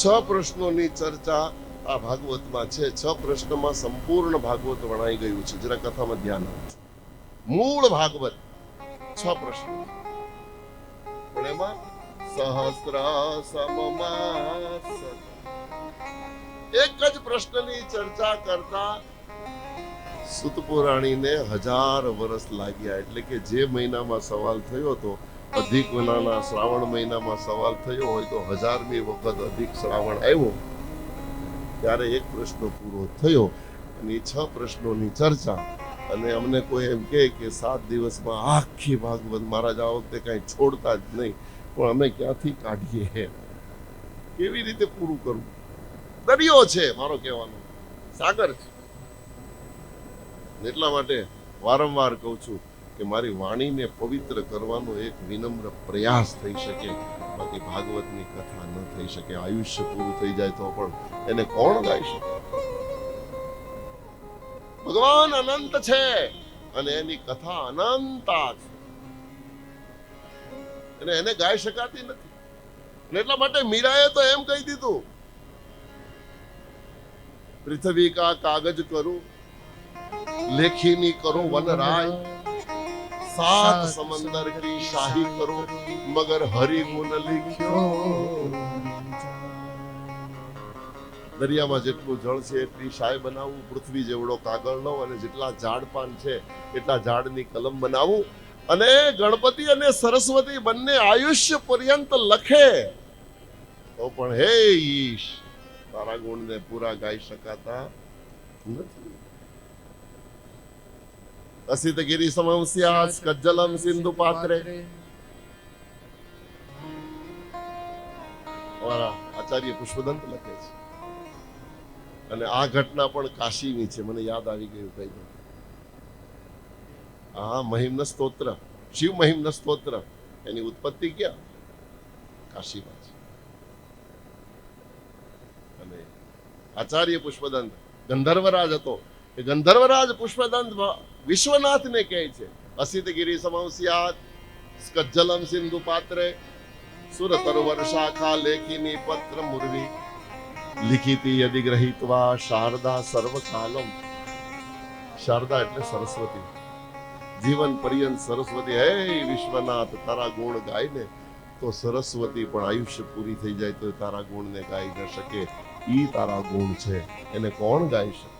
6 પ્રશ્નોની ચર્ચા આ ભાગવતમાં છે. 6 પ્રશ્નમાં સંપૂર્ણ ભાગવત વણાઈ ગયું છે. જરા કથામાં ધ્યાન આપજો. મૂળ ભાગવત 6 પ્રશ્નો, પણ એમાં સહસ્ર સમમાસ એક જ પ્રશ્નની ચર્ચા કરતા સુત પુરાણીને 1000 વર્ષ લાગ્યા. એટલે કે જે મહિનામાં સવાલ થયો હતો, અધિક મહિનાના શ્રાવણ મહિનામાં સવાલ થયો હોય તો 1000મી વખત અધિક શ્રાવણ આવ્યો ત્યારે એક પ્રશ્ન પૂરો થયો. અને એ 6 પ્રશ્નોની ચર્ચા. અને અમને કોઈ એમ કે 7 દિવસમાં આખી ભાગવત મહારાજ આ વખતે કઈ છોડતા જ નહીં, પણ અમે ક્યાંથી કાઢીએ, કેવી રીતે પૂરું કરવું? દરિયો છે મારો કહેવાનો, સાગર છે. એટલા માટે વારંવાર કહું છું કે મારી વાણીને પવિત્ર કરવાનો એક વિનમ્ર પ્રયાસ થઈ શકે, બાકી ભાગવતની કથા ન થઈ શકે. આયુષ્ય પૂરું થઈ જાય તો પણ એને કોણ ગાઈ શકે? ભગવાન અનંત છે અને એની કથા અનંતા છે, અને એને ગાઈ શકાતી નથી. અને એટલા માટે મીરાએ તો એમ કહી દીધું, પૃથ્વી કા કાગજ કરું, લેખીની કરો વનરાય, 7 समंदर की शाही करो, मगर हरि गुण लिख्यो. દરિયામાં જેટલું જળ છે એટલી શાય બનાવું, પૃથ્વી જેવડો કાગળ લઉં અને જેટલા ઝાડ પાન છે એટલા ઝાડની કલમ બનાવું. અને ગણપતિ અને સરસ્વતી બંને આયુષ્ય પર્યંત લખે તો પણ હે ઈશ, તારા ગુણને પૂરા ગાઈ શકાતા નથી. અસિત ગિરી સમમ સ્યાસ કજ્જલમ સિંધુ પાત્રે. અમારા આચાર્ય પુષ્પદંત લખે છે, અને આ ઘટના પણ કાશીની છે. મને યાદ આવી ગયું કઈ દઉં. આ મહિમ્ન સ્તોત્ર, શિવ મહિમ્ન સ્તોત્ર, એની ઉત્પત્તિ ક્યાં? કાશીમાં છે. અને આચાર્ય પુષ્પદંત ગંધર્વરાજ હતો. એ ગંધર્વરાજ પુષ્પદંત વિશ્વનાથને કહે છે, અસિત ગિરી સમમ સ્યાત સ્કજ્જલમ સિંધુ પાત્રે, સુર તરવર શાખા લેખિની પત્ર મુરવી, લિખિતી યદિ ગ્રહિત્વા શારદા સર્વકાલમ. શારદા એટલે સરસ્વતી, જીવન પર્યંત સરસ્વતી. હે વિશ્વનાથ, તારા ગુણ ગાય ને તો સરસ્વતી પણ આયુષ્ય પૂરી થઈ જાય તો તારા ગુણને ગાઈ ન શકે. ઈ તારા ગુણ છે, એને કોણ ગાઈ શકે?